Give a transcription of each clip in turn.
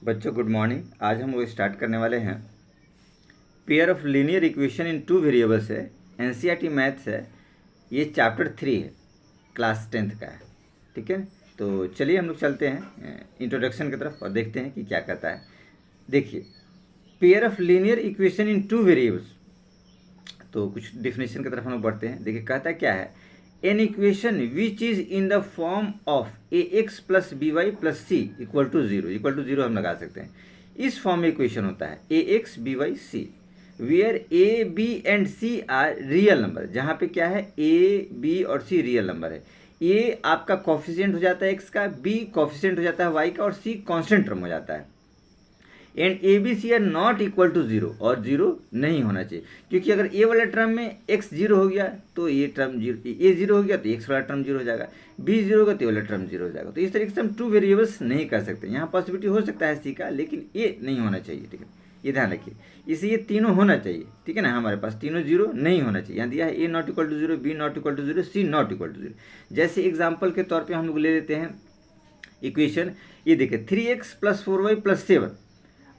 बच्चों good morning. आज हम लोग स्टार्ट करने वाले हैं pair of linear equation in two variables है, एनसीईआरटी मैथ्स है। ये चैप्टर 3 है, क्लास 10th का है। ठीक है, तो चलिए हम लोग चलते हैं इंट्रोडक्शन की तरफ और देखते हैं कि क्या कहता है। देखिए, pair of linear equation in two variables, तो कुछ डिफिनेशन की तरफ हम लोग बढ़ते हैं। देखिए कहता क्या है, an equation which is in the form of A X plus B Y plus C equal to zero हम लगा सकते हैं। इस फॉर्म में इक्वेशन होता है a x b y c where a b and c are real number, जहाँ पे क्या है ए बी और सी रियल नंबर है। ए आपका कॉफिशिएंट हो जाता है एक्स का, बी कॉफिशिएंट हो जाता है वाई का और सी कांस्टेंट टर्म हो जाता है। And A B C are not equal to zero, और जीरो नहीं होना चाहिए, क्योंकि अगर ए वाला टर्म में एक्स जीरो हो गया तो ये टर्म जीरो, ए जीरो हो गया तो एक्स वाला टर्म जीरो हो जाएगा, बी जीरो होगा तो ए वाला टर्म जीरो हो जाएगा। तो इस तरीके से हम टू वेरिएबल्स नहीं कर सकते। यहाँ पॉसिबिलिटी हो सकता है सी का, लेकिन ए नहीं होना चाहिए। ठीक है, ये ध्यान रखिए, इसे ये तीनों होना चाहिए। ठीक है ना, हमारे पास तीनों जीरो नहीं होना चाहिए। यहाँ दिया है a not equal to zero, b not equal to zero, c not equal to zero. जैसे एग्जाम्पल के तौर पर हम लोग ले लेते हैं इक्वेशन, ये देखिए 3x प्लस 4y प्लस 7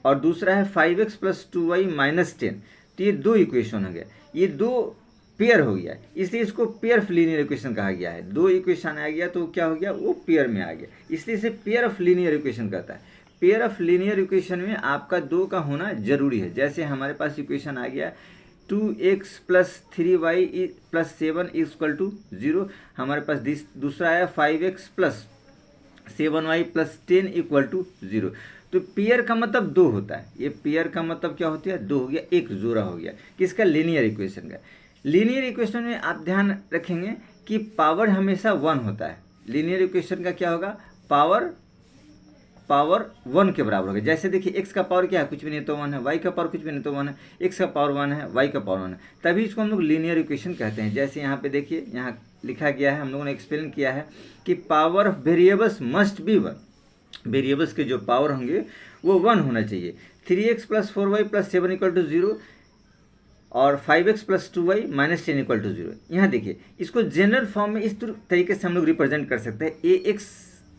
और दूसरा है 5x प्लस 2y माइनस 10। तो ये दो इक्वेशन हो गया, ये दो पेयर हो गया, इसलिए इसको पेयर ऑफ लीनियर इक्वेशन कहा गया है। दो इक्वेशन आ गया तो क्या हो गया, वो पेयर में आ गया, इसलिए इसे पेयर ऑफ लीनियर इक्वेशन कहता है। पेयर ऑफ लीनियर इक्वेशन में आपका दो का होना जरूरी है। जैसे हमारे पास इक्वेशन आ गया 2x plus 3y plus 7 equal to 0। हमारे पास दूसरा आया 5x plus 7y plus 10 equal to 0। तो पेयर का मतलब दो होता है। ये पेयर का मतलब क्या होता है, दो हो गया, एक जोड़ा हो गया किसका, लीनियर इक्वेशन का। लीनियर इक्वेशन में आप ध्यान रखेंगे कि पावर हमेशा 1 होता है। लीनियर इक्वेशन का क्या होगा, पावर 1 के बराबर होगा। जैसे देखिए x का पावर क्या है, कुछ भी नहीं तो 1 है, y का पावर कुछ भी नहीं तो 1 है, x का पावर 1 है, y का पावर 1 है, तभी इसको हम लोग लीनियर इक्वेशन कहते हैं। जैसे यहाँ पे देखिए, यहाँ लिखा गया है, हम लोगों ने एक्सप्लेन किया है कि power of variables must be 1। Variables के जो पावर होंगे वो 1 होना चाहिए। 3x plus 4y plus 7 equal to 0 और 5x plus 2y minus 10 equal to 0। यहाँ देखिए, इसको जनरल फॉर्म में इस तरीके से हम लोग रिप्रेजेंट कर सकते हैं,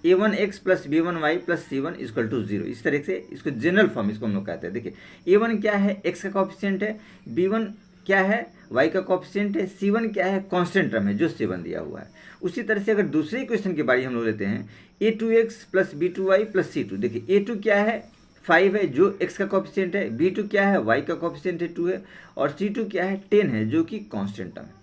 a1x plus b1y plus c1 equal to 0। इस तरह से इसको जनरल फॉर्म इसको हम लोग कहते हैं। देखिए a1 क्या है, x का कॉफिशिएंट है, b1 क्या है, y का कॉफिशिएंट है, c1 क्या है, कांस्टेंट टर्म है जो 7 दिया हुआ है। उसी तरह से अगर दूसरे इक्वेशन की बारी हम लोग लेते हैं a2x plus b2y plus c2। देखिए a2 क्या है, 5 है जो x का कॉफिशिएंट है, b2 क्या है, y का कॉफिशिएंट है 2 है, और c2 क्या है, 10 है जो कि कांस्टेंट टर्म है।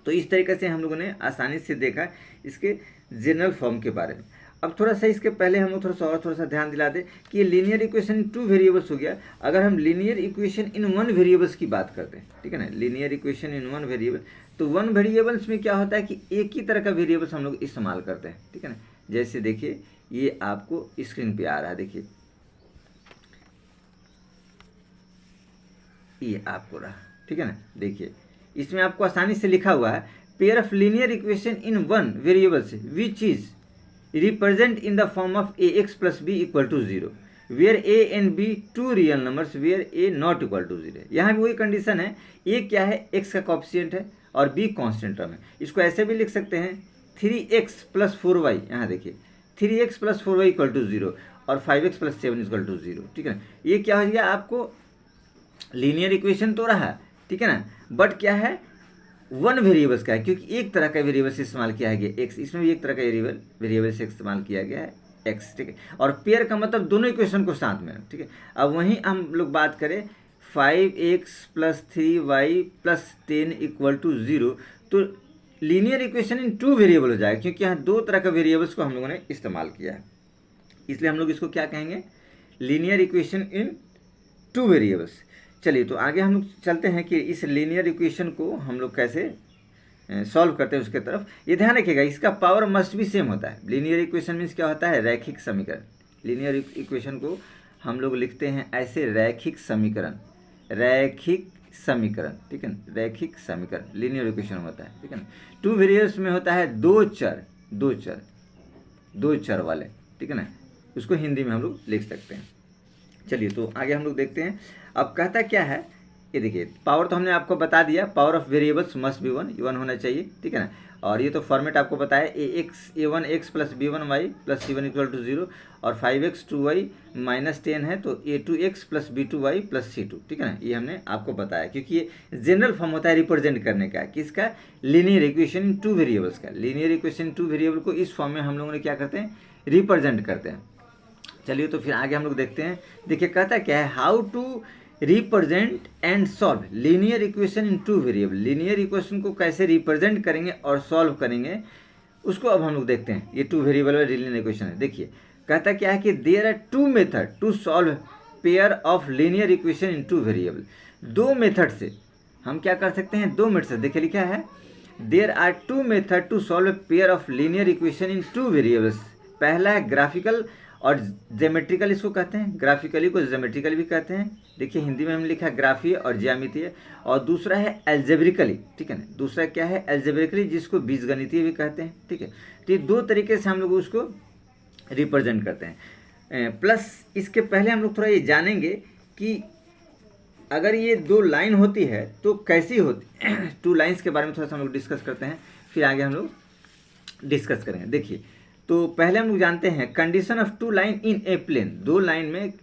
तो इस तरीके से हम लोगों ने आसानी से देखा इसके जनरल फॉर्म के बारे में। अब थोड़ा सा इसके पहले हम लोग थोड़ा सा ध्यान दिला दें कि ये linear equation in two variables हो गया। अगर हम linear equation in one variables की बात करते हैं, ठीक है ना, linear equation in one variable, तो वन वेरिएबल्स में क्या होता है कि एक ही तरह का वेरिएबल्स हम लोग इस्तेमाल करते हैं। ठीक है ना, जैसे देखिए ये आपको स्क्रीन पे आ रहा है, देखिए ये आपको रहा, ठीक है ना। देखिए इसमें आपको आसानी से लिखा हुआ है pair of linear equation in one variables which is represent in the form of A X plus B equal to 0 where A and B two real numbers where A not equal to 0। यहाँ भी वही condition है, ए क्या है, x का coefficient है और be constant term है। इसको ऐसे भी लिख सकते हैं 3x प्लस 4y, यहाँ देखिए 3x plus 4y equal to 0 और 5x प्लस 7 इक्वल टू 0। ठीक है ना, ये क्या हो गया, आपको लीनियर इक्वेशन तो रहा, ठीक है ना, बट क्या है, वन वेरिएबल्स का है, क्योंकि एक तरह का वेरिएबल से इस्तेमाल किया गया एक्स, इसमें भी एक तरह का वेरिएबल से इस्तेमाल किया गया है एक्स। ठीक है, और पेयर का मतलब दोनों इक्वेशन को साथ में। ठीक है, अब वहीं हम लोग बात करें 5x plus 3y plus 10 equal to 0, तो linear equation in two variable हो जाएगा, क्योंकि यहाँ दो तरह का वेरिएबल्स को हम लोगों ने इस्तेमाल किया है, इसलिए हम लोग इसको क्या कहेंगे, linear equation in two variables. चलिए तो आगे हम लोग चलते हैं कि इस लीनियर इक्वेशन को हम लोग कैसे सॉल्व करते हैं उसके तरफ। ये ध्यान रखिएगा, इसका पावर मस्ट भी सेम होता है। लीनियर इक्वेशन मीन्स क्या होता है, रैखिक समीकरण। लीनियर इक्वेशन को हम लोग लिखते हैं ऐसे, रैखिक समीकरण, रैखिक समीकरण। ठीक है ना, रैखिक समीकरण लीनियर इक्वेशन होता है। ठीक है ना, टू वेरिएबल्स में होता है दो चर वाले। ठीक है ना, उसको हिंदी में हम लोग लिख सकते हैं। चलिए तो आगे हम लोग देखते हैं। अब कहता क्या है ये देखिए पावर तो हमने आपको बता दिया, power of variables must be 1, 1 होना चाहिए, ठीक है ना। और ये तो फॉर्मेट आपको बताया a1x plus b1y plus c1 equal to 0 और 5x 2y माइनस 10 है तो a2x plus b2y plus c2, ठीक है ना। ये हमने आपको बताया क्योंकि ये जनरल फॉर्म होता है रिप्रेजेंट करने का, किसका, linear equation in two variables का। लीनियर इक्वेशन टू वेरिएबल को इस फॉर्म में हम लोगों ने क्या करते हैं, रिप्रेजेंट करते हैं। चलिए तो फिर आगे हम लोग देखते हैं। देखिए कहता क्या है, how to represent and solve linear equation in two variable. Linear equation को कैसे रिप्रेजेंट करेंगे और सॉल्व करेंगे उसको अब हम लोग देखते हैं। ये टू वेरिएबल वाला लीनियर इक्वेशन है। देखिए कहता क्या है कि there are two method to solve pair of linear equation in two variable. दो मेथड से हम क्या कर सकते हैं, दो मेथड से। देखिए लिखा है there are two method to solve pair of linear equation in two variables. पहला है ग्राफिकल और ज्योमेट्रिकल, इसको कहते हैं। ग्राफिकली को ज्योमेट्रिकल भी कहते हैं। देखिए हिंदी में हमने लिखा है ग्राफीय और ज्यामितीय। और दूसरा है एल्जेब्रिकली, ठीक है ना। दूसरा क्या है, एल्जेब्रिकली, जिसको बीजगणितीय भी कहते हैं, ठीक है। तो ये दो तरीके से हम लोग उसको रिप्रेजेंट करते हैं। प्लस इसके पहले हम लोग थोड़ा ये जानेंगे कि अगर ये दो लाइन होती है तो कैसी होती टू लाइन्स के बारे में थोड़ा सा हम लोग डिस्कस करते हैं, फिर आगे हम लोग डिस्कस करेंगे। देखिए तो पहले हम लोग जानते हैं condition of two line in a plane. दो लाइन में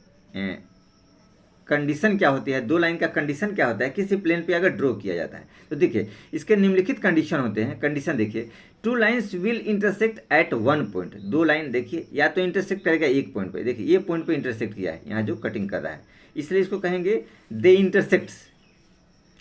कंडीशन क्या होती है, दो लाइन का कंडीशन क्या होता है किसी प्लेन पे अगर ड्रॉ किया जाता है। तो देखिए इसके निम्नलिखित कंडीशन होते हैं। कंडीशन देखिए, two lines will intersect at one point. दो लाइन देखिए या तो इंटरसेक्ट करेगा एक पॉइंट पे। देखिए ये पॉइंट पे इंटरसेक्ट किया है, यहाँ जो कटिंग कर रहा है, इसलिए इसको कहेंगे दे इंटरसेक्ट्स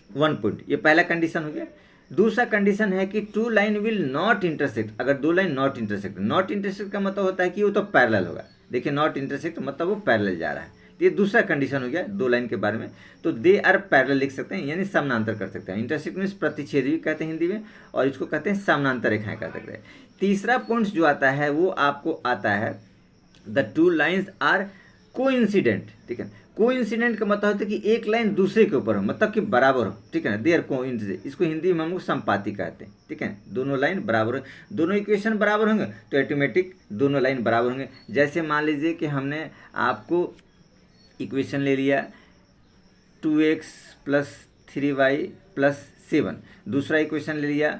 वन पॉइंट। ये पहला कंडीशन हो गया। दूसरा कंडीशन है कि two line will not intersect. अगर दो line not intersect, not intersect का मतलब होता है कि वो तो पैरेलल होगा। देखिए नॉट इंटरसेक्ट मतलब वो पैरेलल जा रहा है। ये दूसरा कंडीशन हो गया दो लाइन के बारे में। तो दे आर पैरेलल लिख सकते हैं, यानी समानांतर कर सकते हैं। इंटरसेक्ट मीन्स प्रतिच्छेदी भी कहते हैं हिंदी में, और इसको कहते हैं समानांतर रेखाएं कर सकते हैं। तीसरा पॉइंट जो आता है वो आपको आता है the two lines are coincident, ठीक है। कोइंसिडेंट का मतलब होता है कि एक लाइन दूसरे के ऊपर हो, मतलब कि बराबर हो, ठीक है ना। देयर कोइंसिडेंट, इसको हिंदी में हम लोग संपाती कहते हैं, ठीक है। दोनों लाइन बराबर हो, दोनों इक्वेशन बराबर होंगे तो ऑटोमेटिक दोनों लाइन बराबर होंगे। जैसे मान लीजिए कि हमने आपको इक्वेशन ले लिया 2x प्लस 3y प्लस 7, दूसरा इक्वेशन ले लिया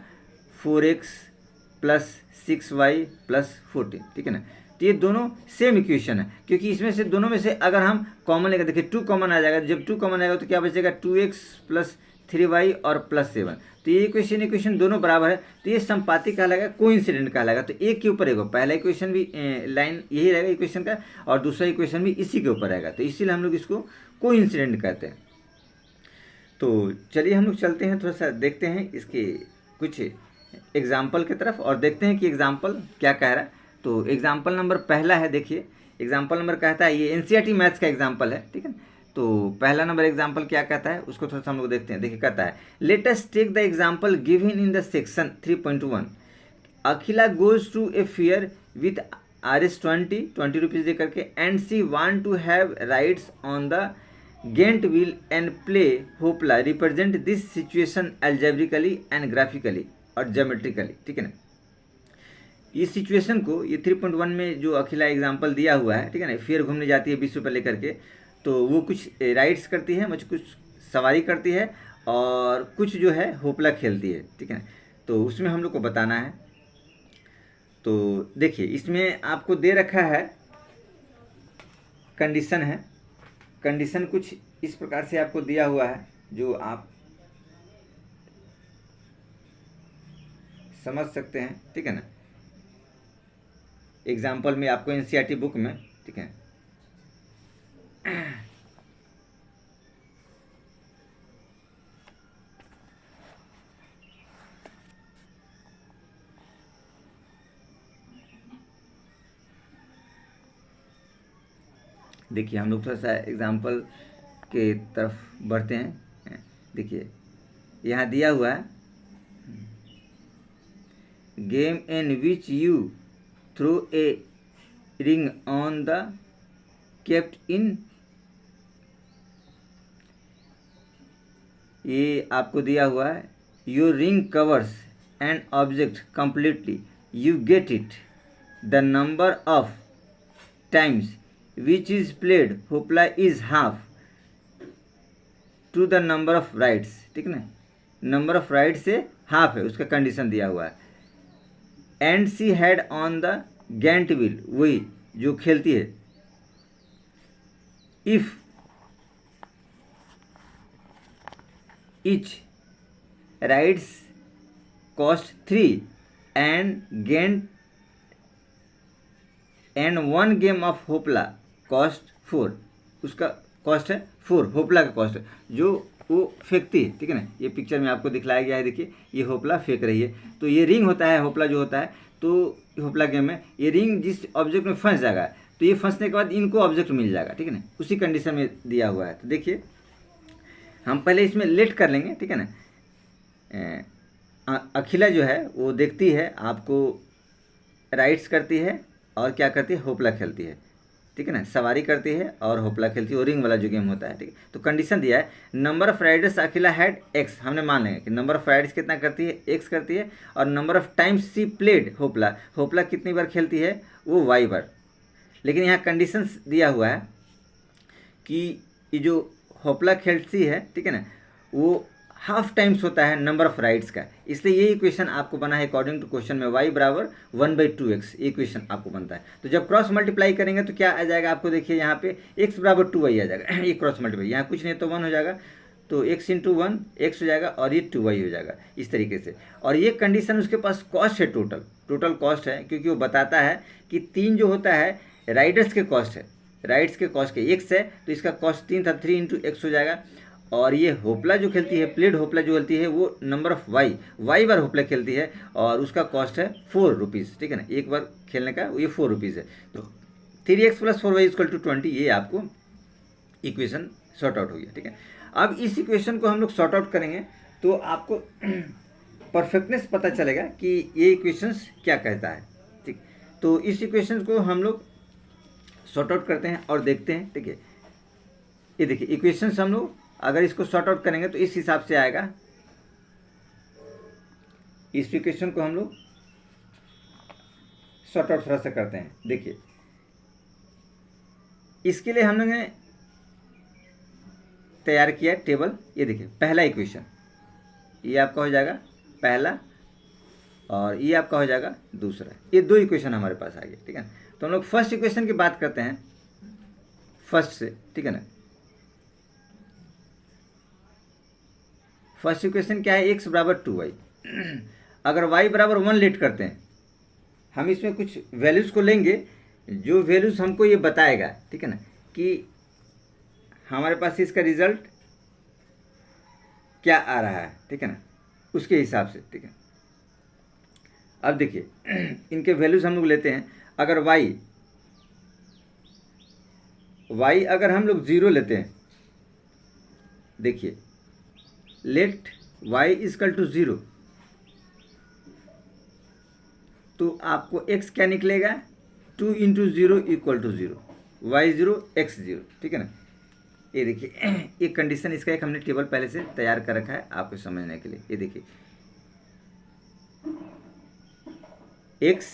4x प्लस 6y प्लस 14, ठीक है ना। तो ये दोनों सेम इक्वेशन है, क्योंकि इसमें से दोनों में से अगर हम कॉमन लेकर, देखिए 2 कॉमन आ जाएगा। जब 2 कॉमन आएगा तो क्या बचेगा, 2x प्लस 3y और प्लस 7। तो ये इक्वेशन दोनों बराबर है, तो ये संपाती कहलाएगा, कोइंसिडेंट कहलाएगा। तो एक के ऊपर एक, पहला इक्वेशन भी लाइन यही रहेगा इक्वेशन का, और दूसरा इक्वेशन भी इसी के ऊपर रहेगा। तो इसीलिए हम लोग इसको कोइंसिडेंट कहते हैं। तो चलिए हम लोग चलते हैं, थोड़ा सा देखते हैं इसके कुछ एग्जाम्पल की तरफ और देखते हैं कि एग्जाम्पल क्या कह रहा है। तो एग्जाम्पल नंबर पहला है, देखिए एग्जाम्पल नंबर कहता है, ये एनसीईआरटी मैथ्स का एग्जाम्पल है, ठीक है। तो पहला नंबर एग्जाम्पल क्या कहता है उसको थोड़ा सा हम लोग देखते हैं। देखिए कहता है, let us take the example given in the section 3.1। Akhila goes to a fair with Rs 20 rupees दे करके, and she want to have rides on the giant wheel and play hoopla. Represent this situation algebraically and graphically और geometrically, ठीक है ना। इस situation को, ये 3.1 में जो अखिला एग्जाम्पल दिया हुआ है, ठीक है ना, फेयर घूमने जाती है 20 रुपये लेकर के, तो वो कुछ राइड्स करती है, मुझे कुछ सवारी करती है और कुछ जो है होपला खेलती है, ठीक है ना। तो उसमें हम लोग को बताना है। तो देखिए इसमें आपको दे रखा है कंडीशन है, कंडीशन कुछ इस प्रकार से आपको दिया हुआ है जो आप समझ सकते हैं, ठीक है ना। एग्जाम्पल में आपको एनसीईआरटी बुक में, ठीक है। देखिए हम लोग थोड़ा सा एग्जाम्पल के तरफ बढ़ते हैं। देखिए यहाँ दिया हुआ है, game in which you throw a ring on the kept in, ये आपको दिया हुआ है, your ring covers an object completely, you get it, the number of times which is played hoopla is half, to the number of rides, ठीक है ना, number of ride से half है, उसका कंडीशन दिया हुआ है। And she had on the giant wheel, वही जो खेलती है। If each rides cost 3 and one game of होपला cost 4, उसका कॉस्ट है 4, होपला का कॉस्ट है जो वो फेंकती है, ठीक है ना। ये पिक्चर में आपको दिखलाया गया है, देखिए ये होपला फेंक रही है, तो ये रिंग होता है, होपला जो होता है, तो होपला गेम में ये रिंग जिस ऑब्जेक्ट में फंस जाएगा तो ये फंसने के बाद इनको ऑब्जेक्ट मिल जाएगा, ठीक है ना, उसी कंडीशन में दिया हुआ है। तो देखिए हम पहले इसमें लेट कर लेंगे, ठीक है ना। अखिला जो है वो देखती है आपको राइड्स करती है और क्या करती है, होपला खेलती है, ठीक है ना, सवारी करती है और होपला खेलती है, और रिंग वाला जो गेम होता है, ठीक है। तो कंडीशन दिया है number of Riders Akhila had x, हमने मान लेंगे कि नंबर ऑफ राइडर्स कितना करती है, एक्स करती है, और number of times she played hoopla, hoopla कितनी बार खेलती है, वो वाई बार। लेकिन यहाँ कंडीशंस दिया हुआ है कि ये जो होपला खेलती है, ठीक है ना, वो हाफ टाइम्स होता है नंबर ऑफ राइड्स का, इसलिए ये इक्वेशन आपको बना है अकॉर्डिंग टू क्वेश्चन में y बराबर 1/2x, ये इक्वेशन आपको बनता है। तो जब क्रॉस मल्टीप्लाई करेंगे तो क्या आ जाएगा आपको, देखिए यहाँ पे x बराबर 2y आ जाएगा, ये क्रॉस मल्टीप्लाई, यहाँ कुछ नहीं तो 1 हो जाएगा, तो x इंटू 1 x हो जाएगा और ये 2y हो जाएगा इस तरीके से। और ये कंडीशन उसके पास कॉस्ट है, टोटल कॉस्ट है, क्योंकि वो बताता है कि 3 जो होता है राइडर्स के कॉस्ट है, राइड्स के कॉस्ट के x है, तो इसका कॉस्ट 3 था, 3 इंटू x हो जाएगा। और ये होपला जो खेलती है, प्लेड होपला जो खेलती है, वो नंबर ऑफ वाई बार होपला खेलती है और उसका कॉस्ट है 4 रुपीज़, ठीक है ना, एक बार खेलने का ये 4 रुपीज़ है। तो 3x + 4y = 20, ये आपको इक्वेशन सॉर्ट आउट हो गया, ठीक है। अब इस इक्वेशन को हम लोग सॉर्ट आउट करेंगे तो आपको परफेक्टनेस पता चलेगा कि ये इक्वेशंस क्या कहता है, ठीक। तो इस इक्वेशन को हम लोग सॉर्ट आउट करते हैं और देखते हैं, ठीक है। ये देखिए इक्वेशंस हम लोग अगर इसको सॉर्ट आउट करेंगे तो इस हिसाब से आएगा। इस इक्वेशन को हम लोग सॉर्ट आउट थोड़ा सा करते हैं, देखिए इसके लिए हम लोगों ने तैयार किया टेबल। ये देखिए पहला इक्वेशन, ये आपका हो जाएगा पहला और ये आपका हो जाएगा दूसरा, ये 2 इक्वेशन हमारे पास आ गए, ठीक है। तो हम लोग फर्स्ट इक्वेशन की बात करते हैं फर्स्ट से, ठीक है ना। फर्स्ट इक्वेशन क्या है, x बराबर 2y। अगर y बराबर 1 लेट करते हैं, हम इसमें कुछ वैल्यूज़ को लेंगे जो वैल्यूज़ हमको ये बताएगा, ठीक है ना, कि हमारे पास इसका रिजल्ट क्या आ रहा है, ठीक है ना, उसके हिसाब से, ठीक है। अब देखिए इनके वैल्यूज़ हम लोग लेते हैं। अगर y अगर हम लोग 0 लेते हैं, देखिए लेट y = 0, तो आपको x क्या निकलेगा, 2 × 0 = 0, y 0 x 0, ठीक है ना। ये देखिए एक कंडीशन, इसका एक हमने टेबल पहले से तैयार कर रखा है आपको समझने के लिए। ये देखिए x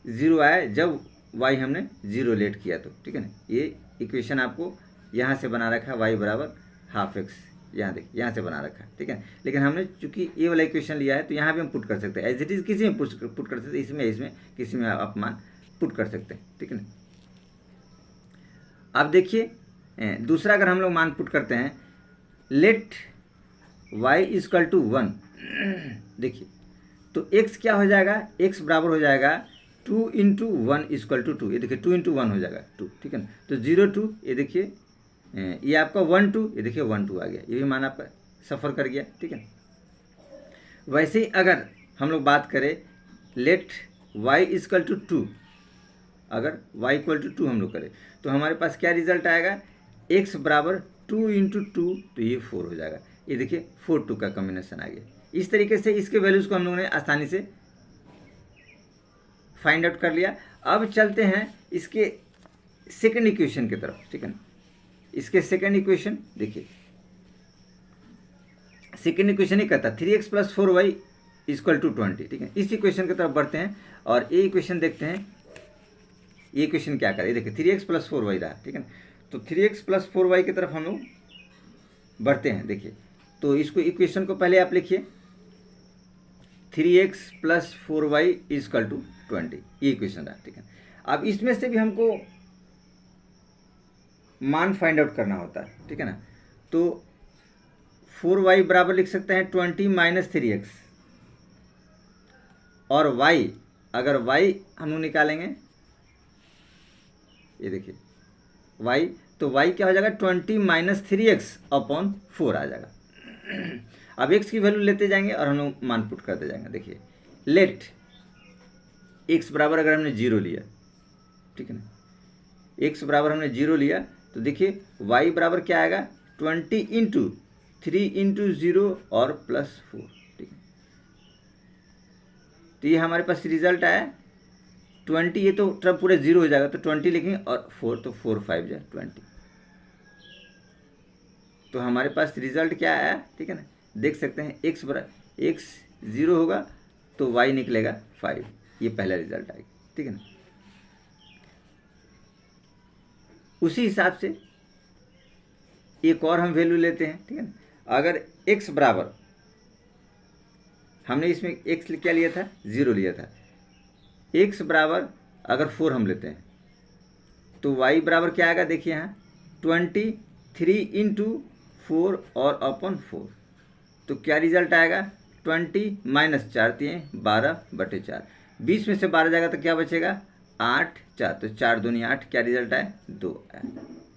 0 आया जब y हमने 0 लेट किया, तो ठीक है ना। ये इक्वेशन आपको यहाँ से बना रखा है, y बराबर ½ यहाँ देखिए यहाँ से बना रखा है, ठीक है। लेकिन हमने चूंकि ये वाला इक्वेशन लिया है तो यहाँ भी हम पुट कर सकते हैं, एज इट इज़ किसी में पुट कर सकते हैं, इसमें किसी में आप मान पुट कर सकते हैं, ठीक है ना। अब देखिए दूसरा अगर हम लोग मान पुट करते हैं, लेट y = 1, देखिए तो x क्या हो जाएगा, x बराबर हो जाएगा 2 × 1 = 2, ये देखिए 2 × 1 हो जाएगा 2, ठीक है ना। तो 0 2, ये देखिए ये आपका 1 2, ये देखिए 1 2 आ गया, ये भी मान आपका सफ़र कर गया, ठीक है। वैसे ही अगर हम लोग बात करें लेट y = 2, अगर y = 2 हम लोग करें तो हमारे पास क्या रिजल्ट आएगा, x बराबर 2 × 2, तो ये 4 हो जाएगा। ये देखिए 4 2 का कॉम्बिनेशन आ गया। इस तरीके से इसके वैल्यूज़ को हम लोगों ने आसानी से फाइंड आउट कर लिया। अब चलते हैं इसके सेकंड इक्वेशन की तरफ, ठीक है ना। इसके सेकंड इक्वेशन देखिए, सेकंड इक्वेशन ही कहता 3x + 4y = 20, ठीक है। इस इक्वेशन की तरफ बढ़ते हैं और ये इक्वेशन देखते हैं, ये इक्वेशन क्या करे, देखिए 3x + 4y रहा, ठीक है ना। तो 3x + 4y की तरफ हम लोग बढ़ते हैं। देखिए तो इसको इक्वेशन को पहले आप लिखिए 3x + 4y = 20, ये इक्वेशन रहा, ठीक है। अब इसमें से भी हमको मान फाइंड आउट करना होता है, ठीक है ना। तो 4y बराबर लिख सकते हैं 20 - 3x, और y, अगर y हम लोग निकालेंगे, ये देखिए y, तो y क्या हो जाएगा 20 - 3x/4 आ जाएगा। अब x की वैल्यू लेते जाएंगे और हम लोग मान पुट करते जाएंगे। देखिए लेट x बराबर अगर हमने 0 लिया, ठीक है ना, x बराबर हमने 0 लिया, तो देखिए y बराबर क्या आएगा 20 × 3 × 0 और +4, ठीक है। तो ये हमारे पास रिजल्ट आया 20, ये तो टर्म पूरे 0 हो जाएगा, तो 20 लिखेंगे और 4, तो 4 5 जा 20। तो हमारे पास रिजल्ट क्या आया, ठीक है ना, देख सकते हैं x 0 होगा तो y निकलेगा 5, ये पहला रिजल्ट आएगा, ठीक है ना। उसी हिसाब से एक और हम वैल्यू लेते हैं, ठीक है ना। अगर x बराबर, हमने इसमें x क्या लिया था 0 लिया था, x बराबर अगर 4 हम लेते हैं तो y बराबर क्या आएगा, देखिए यहाँ 23 × 4 और अपॉन 4, तो क्या रिजल्ट आएगा 20 - 4 × 12/4, 20 में से 12 जाएगा तो क्या बचेगा 8 4, तो 4 दूनी 8, क्या रिजल्ट आया 2 आया।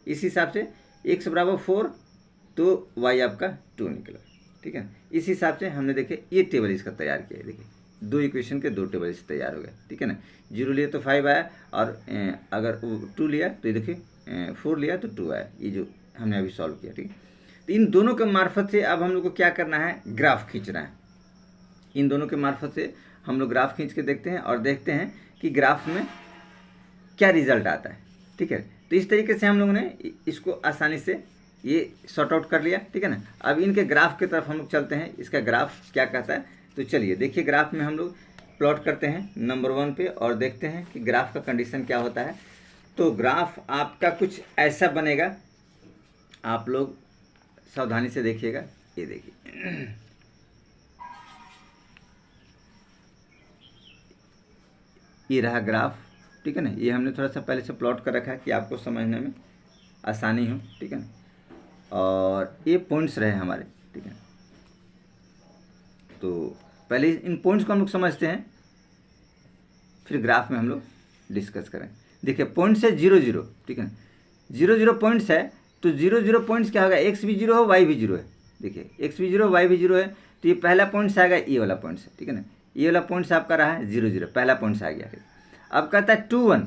इस हिसाब से x बराबर 4 तो y आपका 2 निकला, ठीक है। इस हिसाब से हमने देखे ये टेबल इसका तैयार किया है। देखिए 2 इक्वेशन के 2 टेबल इससे तैयार हो गए, ठीक है ना। 0 लिया तो 5 आया, और अगर 2 लिया तो ये देखिए 4 लिया तो 2 आया, ये जो हमने अभी सॉल्व किया, ठीक है। तो इन दोनों के मार्फत से अब हम लोग को क्या करना है, ग्राफ खींचना है। इन दोनों के मार्फत से हम लोग ग्राफ खींच के देखते हैं और देखते हैं कि ग्राफ में क्या रिजल्ट आता है, ठीक है। तो इस तरीके से हम लोगों ने इसको आसानी से ये सॉर्ट आउट कर लिया, ठीक है ना। अब इनके ग्राफ की तरफ हम लोग चलते हैं, इसका ग्राफ क्या कहता है। तो चलिए देखिए, ग्राफ में हम लोग प्लॉट करते हैं नंबर 1 पे और देखते हैं कि ग्राफ का कंडीशन क्या होता है। तो ग्राफ आपका कुछ ऐसा बनेगा, आप लोग सावधानी से देखिएगा। ये देखिए ये रहा ग्राफ, ठीक है ना। ये हमने थोड़ा सा पहले से प्लॉट कर रखा है कि आपको समझने में आसानी हो, ठीक है ना। और ये पॉइंट्स रहे हमारे, ठीक है। तो पहले इन पॉइंट्स को हम लोग समझते हैं, फिर ग्राफ में हम लोग डिस्कस करें। देखिए पॉइंट्स है 0 0, ठीक है ना। 0 0 पॉइंट्स है, तो 0 0 पॉइंट्स क्या होगा, x भी 0 हो y भी 0 है। देखिए x भी 0 y भी 0 है, तो ये पहला पॉइंट्स आएगा, ये वाला पॉइंट्स है, ठीक है ना। ये वाला पॉइंट्स आपका रहा है 0 0, पहला पॉइंट्स आ गया। अब कहता है 2 1,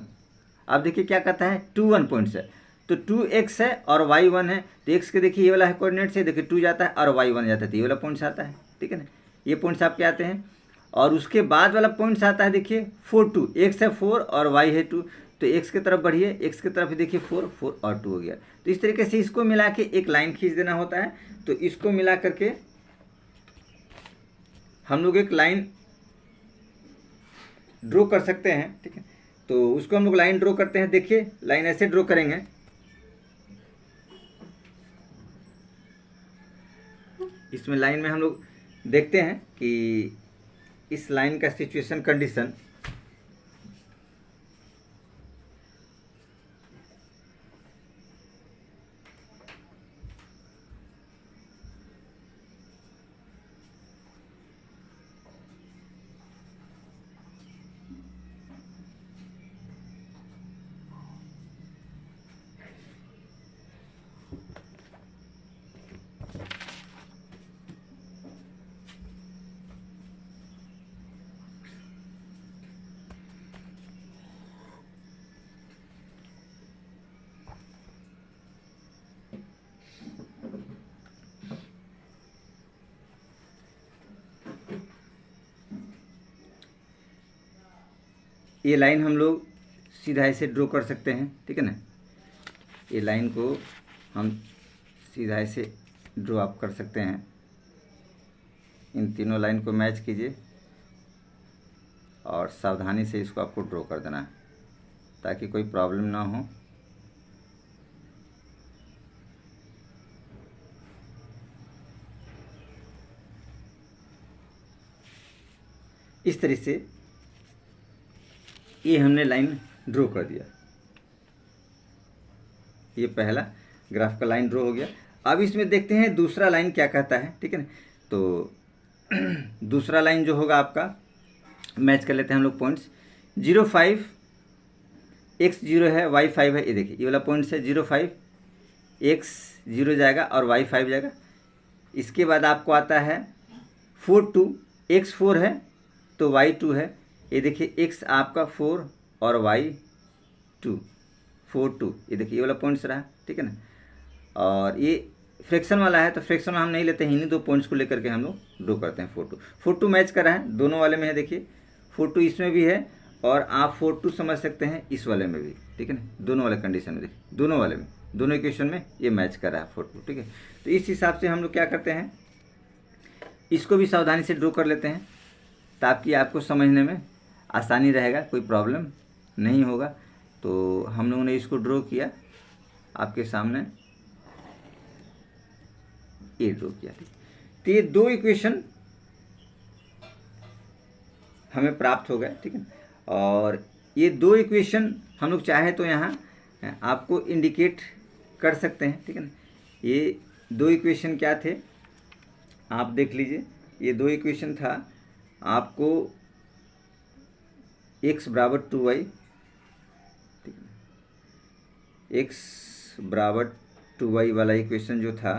अब देखिए क्या कहता है 2 1 पॉइंट्स है, तो 2x है और y 1 है, तो x के देखिए ये वाला है कोऑर्डिनेट्स है, देखिए 2 जाता है और y 1 जाता है, तो ये वाला पॉइंट्स आता है, ठीक है ना। ये पॉइंट्स आपके आते हैं। और उसके बाद वाला पॉइंट्स आता है, देखिए 4 2, x है 4 और y है 2, तो x की तरफ बढ़िए, x की तरफ देखिए 4 4 और 2 हो गया। तो इस तरीके से इसको मिला के एक लाइन खींच देना होता है। तो इसको मिला करके हम लोग एक लाइन ड्रॉ कर सकते हैं, ठीक है। तो उसको हम लोग लाइन ड्रॉ करते हैं। देखिए लाइन ऐसे ड्रॉ करेंगे, इसमें लाइन में हम लोग देखते हैं कि इस लाइन का सिचुएशन कंडीशन ये लाइन हम लोग सीधा ऐसे ड्रॉ कर सकते हैं, ठीक है ना। ये लाइन को हम सीधा ऐसे ड्रॉ आप कर सकते हैं। इन तीनों लाइन को मैच कीजिए और सावधानी से इसको आपको ड्रॉ कर देना है ताकि कोई प्रॉब्लम ना हो। इस तरह से ये हमने लाइन ड्रॉ कर दिया। ये पहला ग्राफ का लाइन ड्रॉ हो गया। अब इसमें देखते हैं दूसरा लाइन क्या कहता है, ठीक है ना। तो दूसरा लाइन जो होगा आपका, मैच कर लेते हैं हम लोग पॉइंट्स। 0,5 x 0 है, y 5 है। ये देखिए ये वाला पॉइंट है 0,5, x 0 जाएगा और y 5 जाएगा। इसके बाद आपको आता है 4,2, x 4 है तो y 2 है। ये देखिए x आपका 4 और y 2, 4 2, ये देखिए ये वाला पॉइंट्स रहा, ठीक है ना। और ये फ्रैक्शन वाला है तो फ्रैक्शन में हम नहीं लेते हैं, इन्हीं दो पॉइंट्स को लेकर के हम लोग ड्रॉ करते हैं। 4,2 मैच कर रहा है दोनों वाले में है। देखिए 4,2 इसमें भी है और आप 4,2 समझ सकते हैं इस वाले में भी, ठीक है ना। दोनों वाले कंडीशन में देखिए, दोनों वाले में, दोनों इक्वेशन में ये मैच कर रहा है 4,2, ठीक है। तो इस हिसाब से हम लोग क्या करते हैं, इसको भी सावधानी से ड्रॉ कर लेते हैं ताकि आपको समझने में आसानी रहेगा, कोई प्रॉब्लम नहीं होगा। तो हम लोगों ने इसको ड्रॉ किया आपके सामने, ये ड्रॉ किया, ठीक। तो ये दो इक्वेशन हमें प्राप्त हो गए, ठीक है। और ये दो इक्वेशन हम लोग चाहे तो यहाँ आपको इंडिकेट कर सकते हैं, ठीक है ना। ये दो इक्वेशन क्या थे आप देख लीजिए। ये दो इक्वेशन था आपको x बराबर 2y, ठीक है। x बराबर 2y वाला इक्वेशन जो था,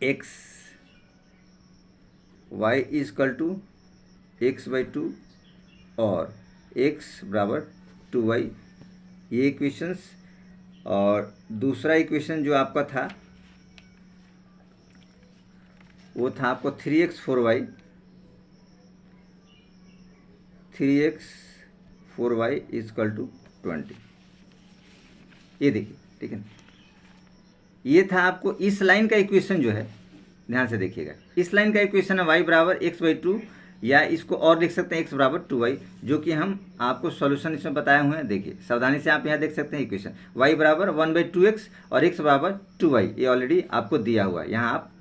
x y is equal to x/2 और x बराबर 2y, ये इक्वेशंस। और दूसरा इक्वेशन जो आपका था वो था आपको 3x 4y, 3x 4y is equal to 20। ये देखिए, ठीक है। ये था आपको इस लाइन का इक्वेशन जो है, ध्यान से देखिएगा, इस लाइन का इक्वेशन है y बराबर x/2, या इसको और लिख सकते हैं x बराबर 2y, जो कि हम आपको सॉल्यूशन इसमें बताए हुए हैं। देखिए सावधानी से आप यहाँ देख सकते हैं इक्वेशन y बराबर 1/2x और x बराबर 2y, ये ऑलरेडी आपको दिया हुआ है, यहाँ आप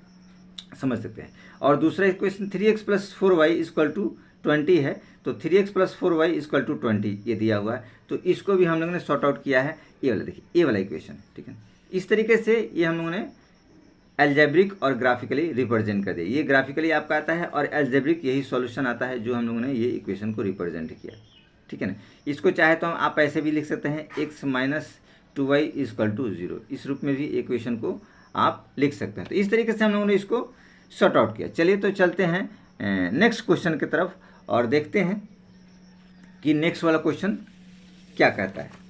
समझ सकते हैं। और दूसरा equation 3x + 4y equal to 20 है, तो 3x + 4y इक्वल टू 20 ये दिया हुआ है। तो इसको भी हम लोगों ने सॉर्ट आउट किया है। ये वाला देखिए, ये वाला इक्वेशन, ठीक है। इस तरीके से ये हम लोगों ने एल्जेब्रिक और ग्राफिकली रिप्रेजेंट कर दिया। ये ग्राफिकली आपका आता है और एल्जेब्रिक यही सॉल्यूशन आता है जो हम लोगों ने ये इक्वेशन को रिप्रेजेंट किया, ठीक है ना। इसको चाहे तो आप ऐसे भी लिख सकते हैं x - 2y इक्वल टू 0, इस रूप में भी इक्वेशन को आप लिख सकते हैं। तो इस तरीके से हम लोगों ने इसको सॉर्ट आउट किया। चलिए तो चलते हैं नेक्स्ट क्वेश्चन की तरफ और देखते हैं कि नेक्स्ट वाला क्वेश्चन क्या कहता है।